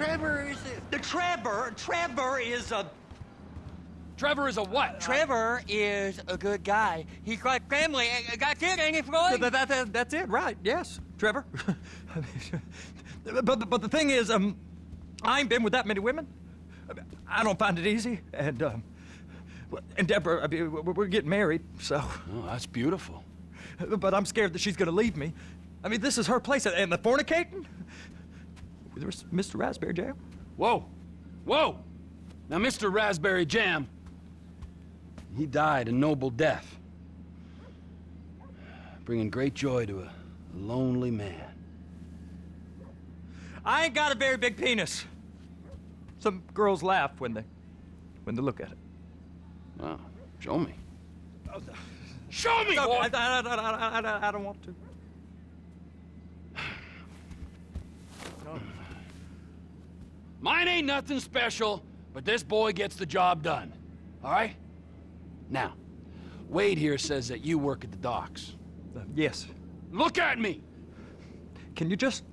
Trevor is a... Trevor is a what? Trevor is a good guy. He's like family. Got it, ain't he, Floyd? That's it, right? Yes, Trevor. but the thing is, I ain't been with that many women. I don't find it easy, and Deborah, I mean, we're getting married, so. Oh, that's beautiful. But I'm scared that she's gonna leave me. I mean, this is her place, and the fornicating? There's Mr. Raspberry Jam. Whoa, whoa! Now, Mr. Raspberry Jam, he died a noble death, bringing great joy to a lonely man. I ain't got a very big penis. Some girls laugh when they look at it. Wow, show me. Show me, boy! I don't want to. Mine ain't nothing special, but this boy gets the job done. All right? Now, Wade here says that you work at the docks. Yes. Look at me! Can you just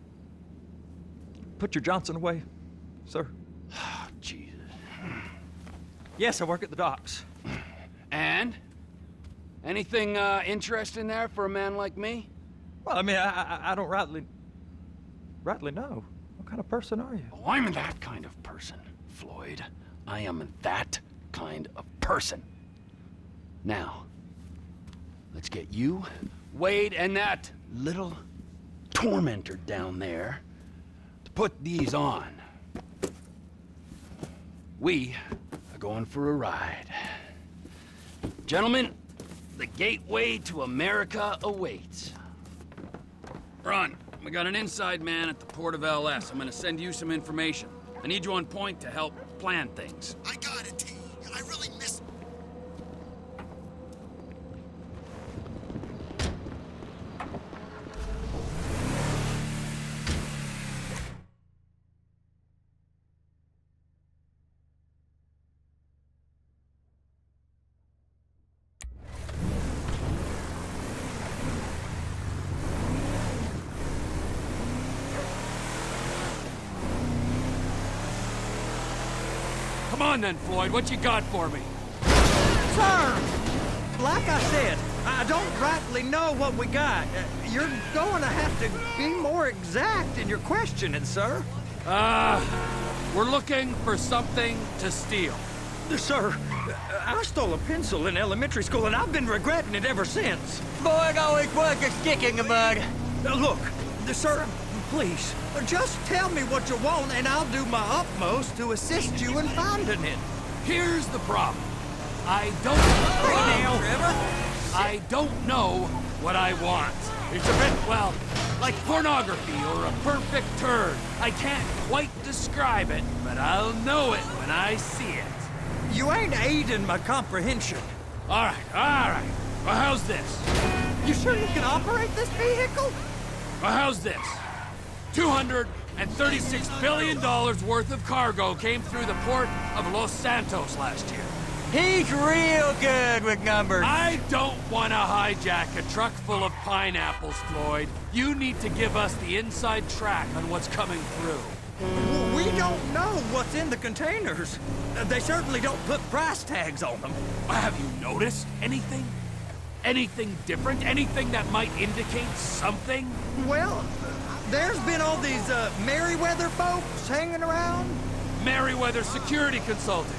put your Johnson away, sir? Oh, Jesus. Yes, I work at the docks. And? Anything interesting there for a man like me? Well, I mean, I don't rightly know. What kind of person are you? Oh, I'm that kind of person, Floyd. I am that kind of person. Now, let's get you, Wade, and that little tormentor down there to put these on. We are going for a ride. Gentlemen, the gateway to America awaits. Ron, we got an inside man at the port of LS. I'm gonna send you some information. I need you on point to help plan things. I got it, T. I really miss... Come on then, Floyd, what you got for me? Sir! Like I said, I don't rightly know what we got. You're going to have to be more exact in your questioning, sir. We're looking for something to steal. Sir, I stole a pencil in elementary school, and I've been regretting it ever since. Floyd always was a stick in the mud. Look, sir, please, just tell me what you want, and I'll do my utmost to assist you in finding it. Here's the problem. I don't... I don't know what I want. It's a bit, well, like pornography or a perfect turd. I can't quite describe it, but I'll know it when I see it. You ain't aiding my comprehension. All right. Well, how's this? You sure you can operate this vehicle? Well, how's this? $236 billion worth of cargo came through the port of Los Santos last year. He's real good with numbers. I don't want to hijack a truck full of pineapples, Floyd. You need to give us the inside track on what's coming through. We don't know what's in the containers. They certainly don't put price tags on them. Have you noticed anything? Anything different? Anything that might indicate something? Well, there's been all these Merryweather folks hanging around. Merryweather Security Consulting.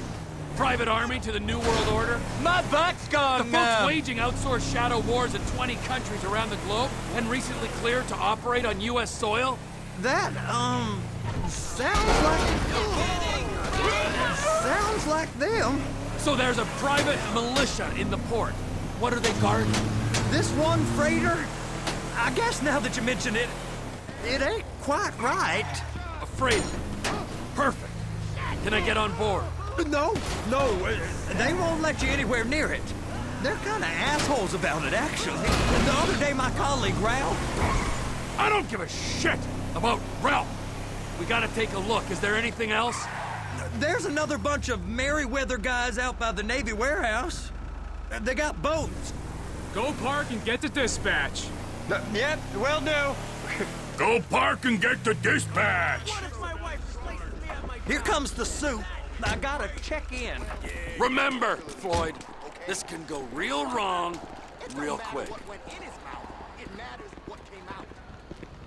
Private army to the New World Order. My butt's gone. The folks waging outsourced shadow wars in 20 countries around the globe and recently cleared to operate on U.S. soil. That, sounds like them. So there's a private militia in the port. What are they guarding? This one freighter? I guess now that you mention it, it ain't quite right. A freighter. Perfect. Can I get on board? No, they won't let you anywhere near it. They're kind of assholes about it, actually. The other day, my colleague, Ralph... I don't give a shit about Ralph. We gotta take a look. Is there anything else? There's another bunch of Merryweather guys out by the Navy warehouse. They got boats. Go park and get to dispatch. Yep, will do. Go park and get the dispatch. What if my wife displaces me Here comes the soup. I gotta check in. Remember, Floyd, this can go real wrong real quick.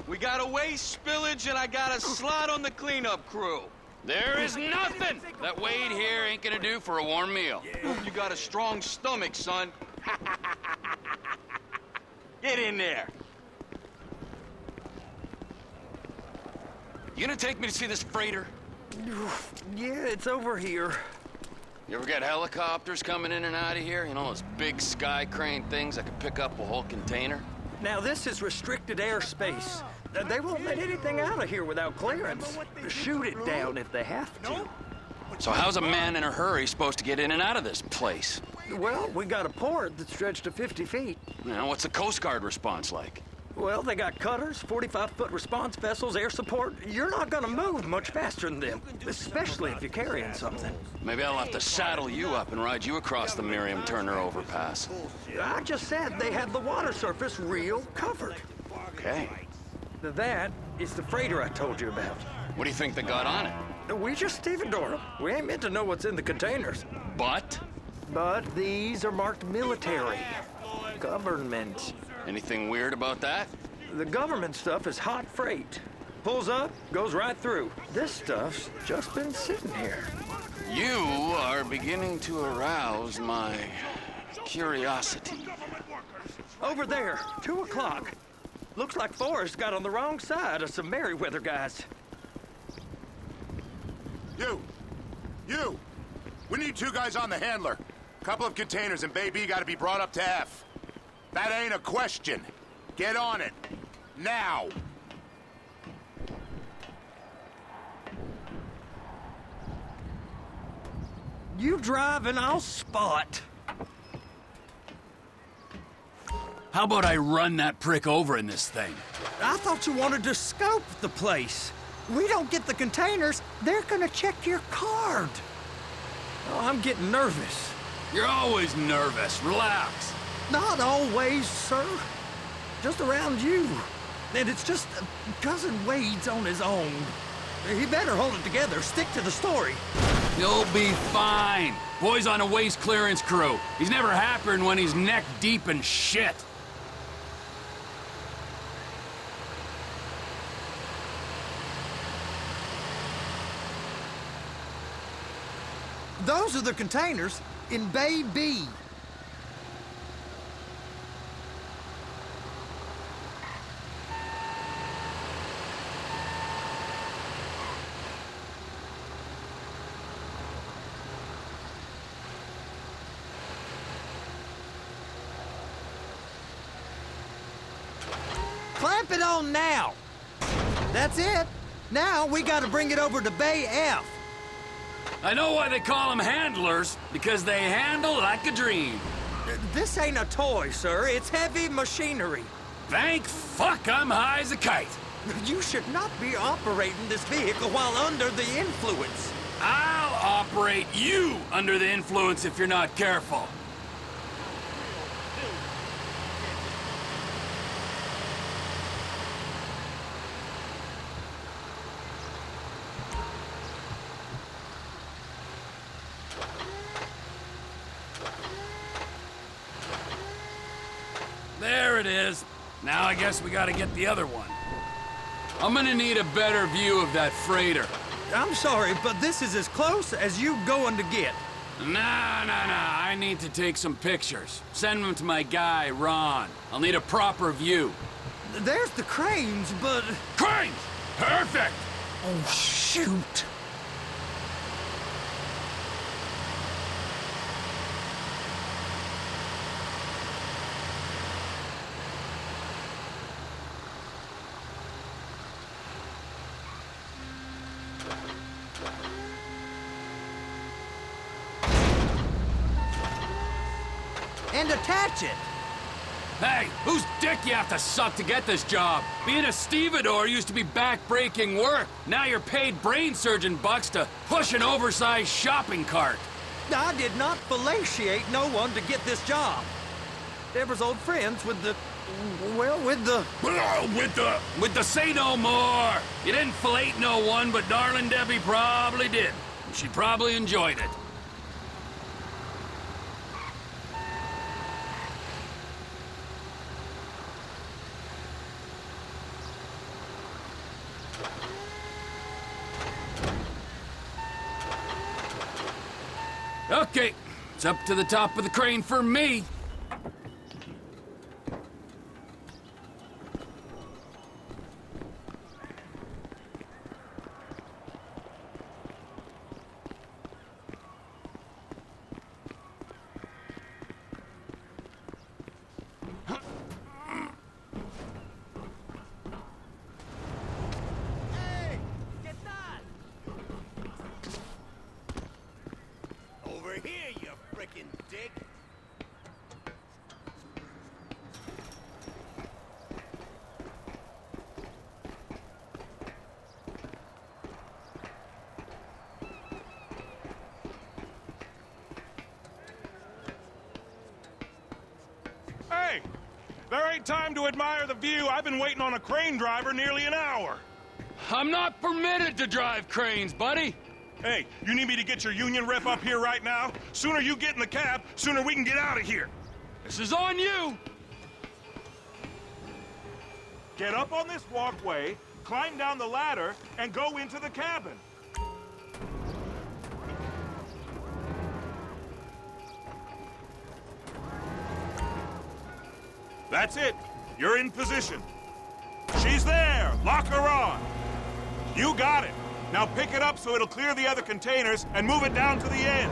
We got a waste spillage and I got a slot on the cleanup crew. There is nothing that Wade here ain't gonna do for a warm meal. You got a strong stomach, son. Get in there. You gonna take me to see this freighter? Yeah, it's over here. You ever get helicopters coming in and out of here? You know, those big sky crane things that could pick up a whole container? Now, this is restricted airspace. They won't let anything out of here without clearance. Shoot it down if they have to. So how's a man in a hurry supposed to get in and out of this place? Well, we got a port that's stretched to 50 feet. You know, what's the Coast Guard response like? Well, they got cutters, 45-foot response vessels, air support. You're not gonna move much faster than them, especially if you're carrying something. Maybe I'll have to saddle you up and ride you across the Miriam Turner overpass. I just said they had the water surface real covered. Okay. That is the freighter I told you about. What do you think they got on it? We just stevedore them. We ain't meant to know what's in the containers. But? But these are marked military. Government. Anything weird about that? The government stuff is hot freight. Pulls up, goes right through. This stuff's just been sitting here. You are beginning to arouse my curiosity. Over there, 2 o'clock. Looks like Forrest got on the wrong side of some Merryweather guys. You! We need 2 guys on the handler. Couple of containers and Baby gotta be brought up to F. That ain't a question. Get on it. Now! You drive and I'll spot. How about I run that prick over in this thing? I thought you wanted to scope the place. We don't get the containers, they're gonna check your card. Oh, I'm getting nervous. You're always nervous. Relax. Not always, sir. Just around you. And it's just Cousin Wade's on his own. He better hold it together, stick to the story. You'll be fine. Boy's on a waste clearance crew. He's never happier than when he's neck deep in shit. Those are the containers in Bay B. Clamp it on now. That's it. Now we gotta bring it over to Bay F. I know why they call them handlers, because they handle like a dream. This ain't a toy, sir. It's heavy machinery. Thank fuck I'm high as a kite. You should not be operating this vehicle while under the influence. I'll operate you under the influence if you're not careful. There it is. Now I guess we gotta get the other one. I'm gonna need a better view of that freighter. I'm sorry, but this is as close as you going to get. Nah. I need to take some pictures. Send them to my guy, Ron. I'll need a proper view. There's the cranes, but... Cranes! Perfect! Oh, shoot. And attach it. Hey, whose dick you have to suck to get this job? Being a stevedore used to be back-breaking work. Now you're paid brain surgeon bucks to push an oversized shopping cart. I did not fellatiate no one to get this job. Deborah's old friends with the Well, with the... With the say no more. You didn't fillet no one, but darling Debbie probably did. She probably enjoyed it. Okay, it's up to the top of the crane for me. Over here, you frickin' dick! Hey! There ain't time to admire the view. I've been waiting on a crane driver nearly an hour. I'm not permitted to drive cranes, buddy. Hey, you need me to get your union rep up here right now? Sooner you get in the cab, sooner we can get out of here. This is on you. Get up on this walkway, climb down the ladder, and go into the cabin. That's it. You're in position. She's there. Lock her on. You got it. Now pick it up so it'll clear the other containers and move it down to the end.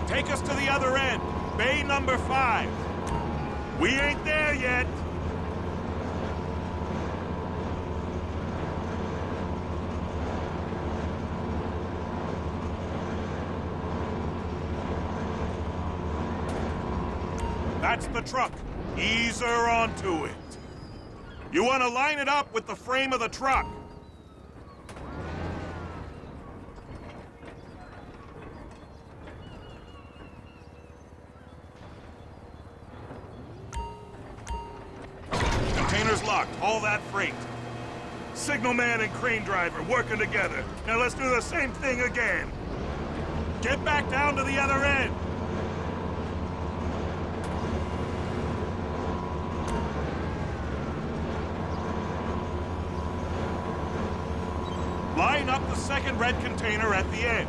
Take us to the other end. Bay number 5. We ain't there yet. That's the truck. Ease her onto it. You want to line it up with the frame of the truck. Container's locked. All that freight. Signalman and crane driver working together. Now let's do the same thing again. Get back down to the other end. Line up the second red container at the end.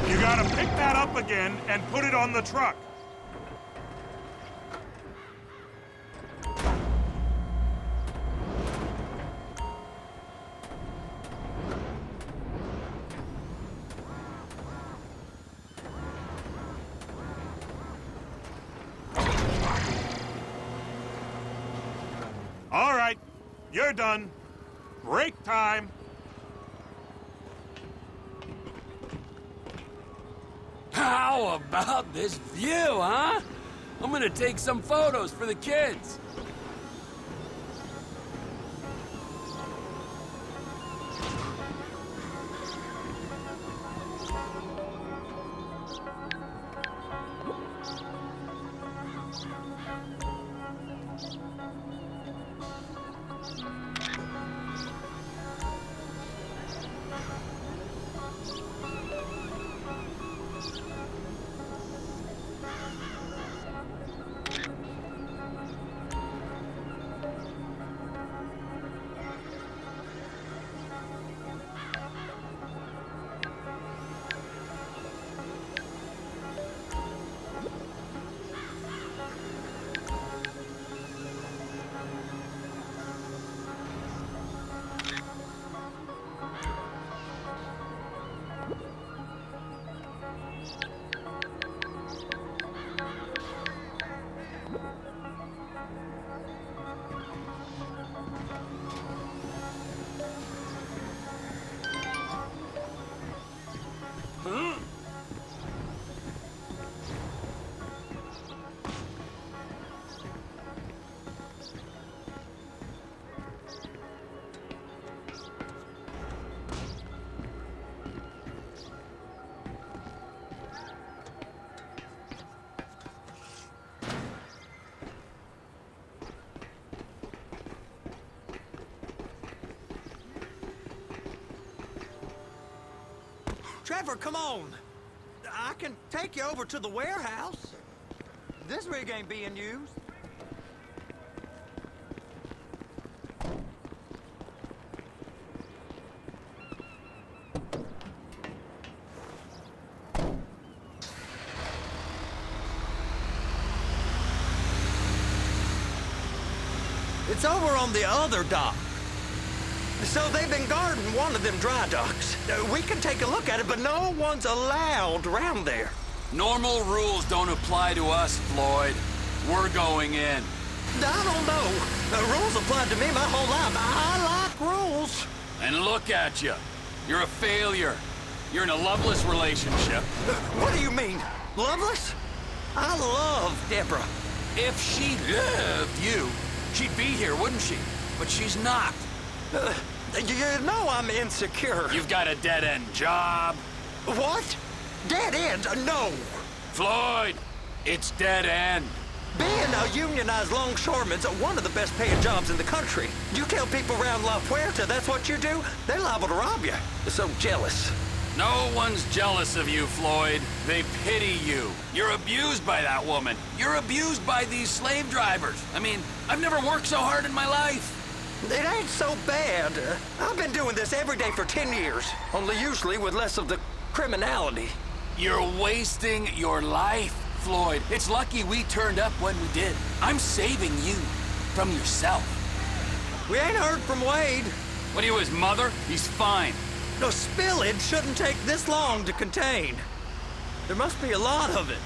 You gotta pick that up again and put it on the truck. All right, you're done. Break time. How about this view, huh? I'm gonna take some photos for the kids. Trevor, come on. I can take you over to the warehouse. This rig ain't being used. It's over on the other dock. So they've been guarding one of them dry docks. We can take a look at it, but no one's allowed around there. Normal rules don't apply to us, Floyd. We're going in. I don't know. The rules applied to me my whole life. I like rules. And look at you. You're a failure. You're in a loveless relationship. What do you mean? Loveless? I love Deborah. If she loved you, she'd be here, wouldn't she? But she's not. You know I'm insecure. You've got a dead-end job. What? Dead end? No. Floyd, it's dead end. Being a unionized longshoreman's one of the best paying jobs in the country. You tell people around La Puerta that's what you do, they're liable to rob you. They're so jealous. No one's jealous of you, Floyd. They pity you. You're abused by that woman. You're abused by these slave drivers. I mean, I've never worked so hard in my life. It ain't so bad. I've been doing this every day for 10 years, only usually with less of the criminality. You're wasting your life, Floyd. It's lucky we turned up when we did. I'm saving you from yourself. We ain't heard from Wade. What are you, his mother? He's fine. The spillage shouldn't take this long to contain. There must be a lot of it.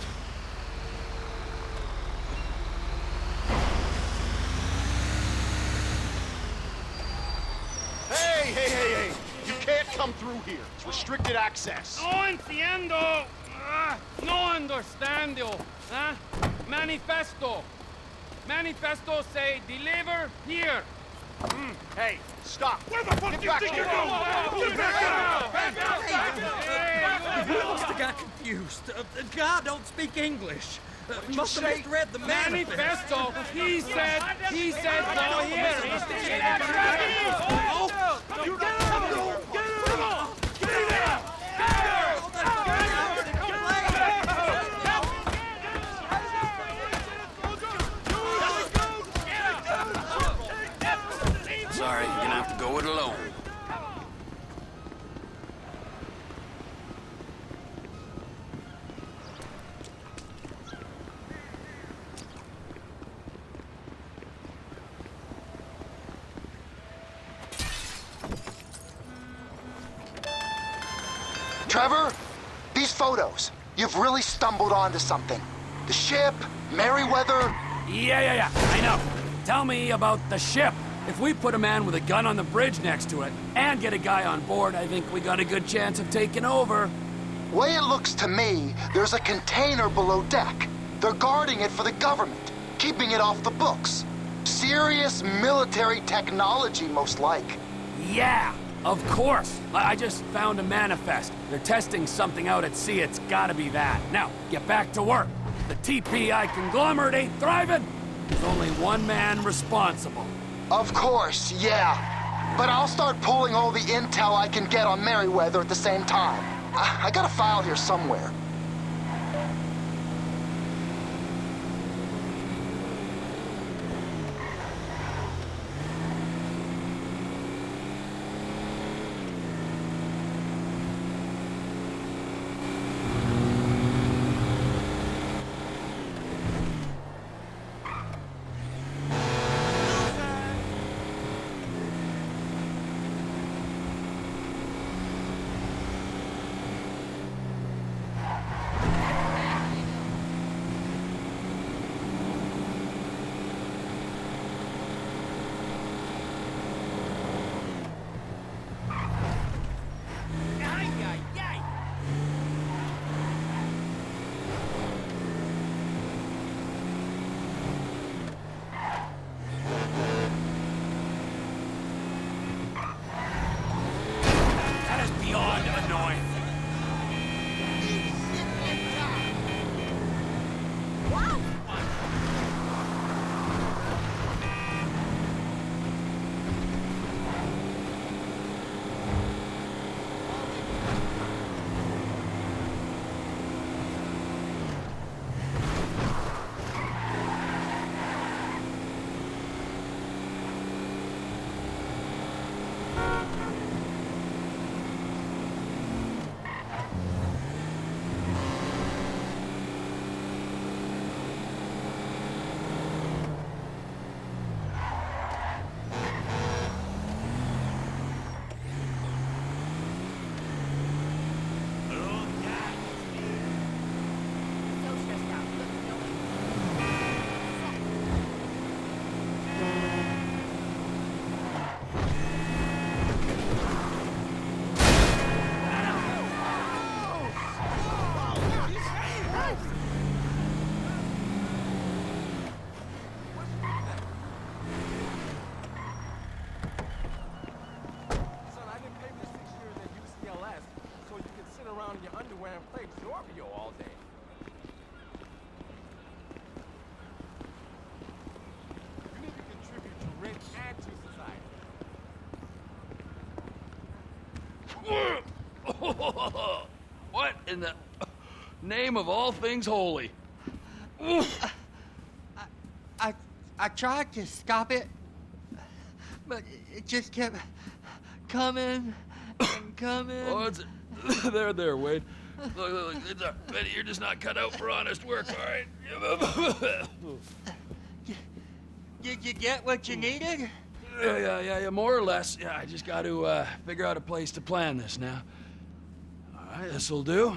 Hey! You can't come through here. It's restricted access. No entiendo. No understando. Manifesto. Manifesto say deliver here. Hey, stop. Where the fuck do you think you're going? Get back You must have got confused. God don't speak English. Must have misread the manifest. Manifesto. He said go here. Sorry, you're gonna have to go it alone. Trevor, these photos. You've really stumbled onto something. The ship, Merryweather. Yeah. I know. Tell me about the ship. If we put a man with a gun on the bridge next to it and get a guy on board, I think we got a good chance of taking over. Way it looks to me, there's a container below deck. They're guarding it for the government, keeping it off the books. Serious military technology, most like. Yeah, of course. I just found a manifest. They're testing something out at sea. It's gotta be that. Now, get back to work. The TPI conglomerate ain't thriving. There's only one man responsible. Of course, yeah. But I'll start pulling all the intel I can get on Merryweather at the same time. I got a file here somewhere. Played Scorpio all day. You need to contribute to rent and to society. What in the name of all things holy? I tried to stop it, but it just kept coming and coming. Oh, it's there, Wade. Look, it's Betty, you're just not cut out for honest work, all right? Did you get what you needed? Yeah, more or less. Yeah, I just got to figure out a place to plan this now. All right, this'll do.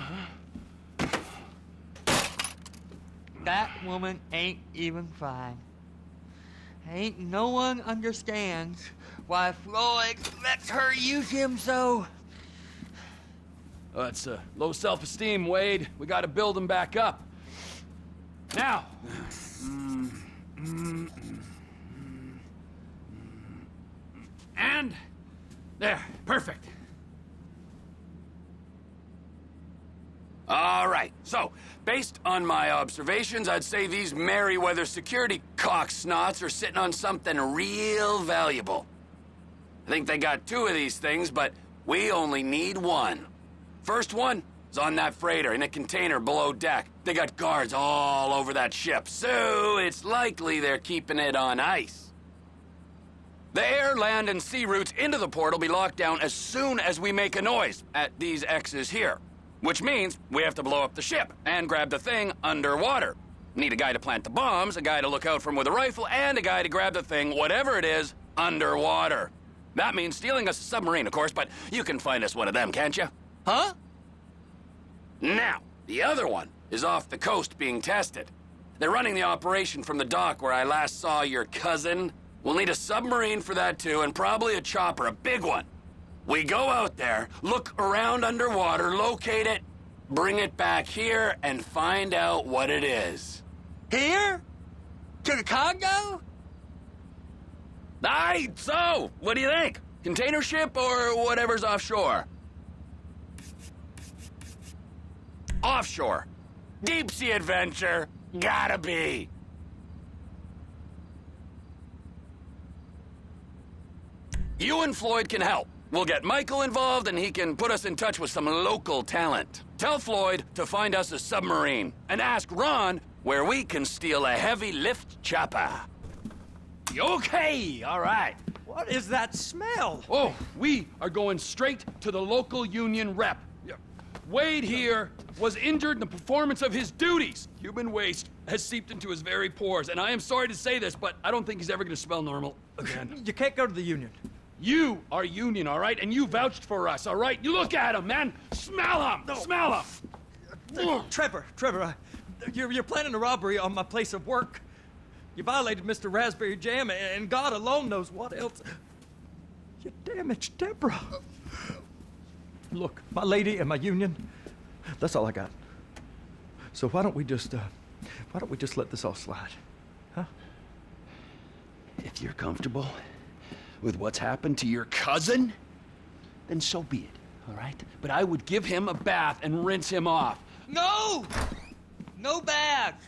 That woman ain't even fine. Ain't no one understands why Floyd lets her use him so. Oh, it's low self-esteem, Wade. We got to build him back up. Now. And there, perfect. All right, so, based on my observations, I'd say these Merryweather security cocksnots are sitting on something real valuable. I think they got 2 of these things, but we only need 1. First one is on that freighter in a container below deck. They got guards all over that ship, so it's likely they're keeping it on ice. The air, land, and sea routes into the port will be locked down as soon as we make a noise at these X's here. Which means we have to blow up the ship and grab the thing underwater. Need a guy to plant the bombs, a guy to look out for him with a rifle, and a guy to grab the thing, whatever it is, underwater. That means stealing us a submarine, of course, but you can find us one of them, can't you? Huh? Now, the other one is off the coast being tested. They're running the operation from the dock where I last saw your cousin. We'll need a submarine for that too, and probably a chopper, a big one. We go out there, look around underwater, locate it, bring it back here, and find out what it is. Here? To the Congo? Aye, so, what do you think? Container ship or whatever's offshore? Offshore. Deep sea adventure. Gotta be. You and Floyd can help. We'll get Michael involved and he can put us in touch with some local talent. Tell Floyd to find us a submarine and ask Ron where we can steal a heavy lift chopper. Okay, all right. What is that smell? Oh, we are going straight to the local union rep. Wade here was injured in the performance of his duties. Human waste has seeped into his very pores, and I am sorry to say this, but I don't think he's ever going to smell normal again. You can't go to the union. You are union, all right? And you vouched for us, all right? You look at him, man. Smell him. No. Smell him. Trevor, you're planning a robbery on my place of work. You violated Mr. Raspberry Jam, and God alone knows what else. You damaged Deborah. Look, my lady and my union, that's all I got. So why don't we just let this all slide, huh? If you're comfortable with what's happened to your cousin, then so be it, all right? But I would give him a bath and rinse him off. No! No baths!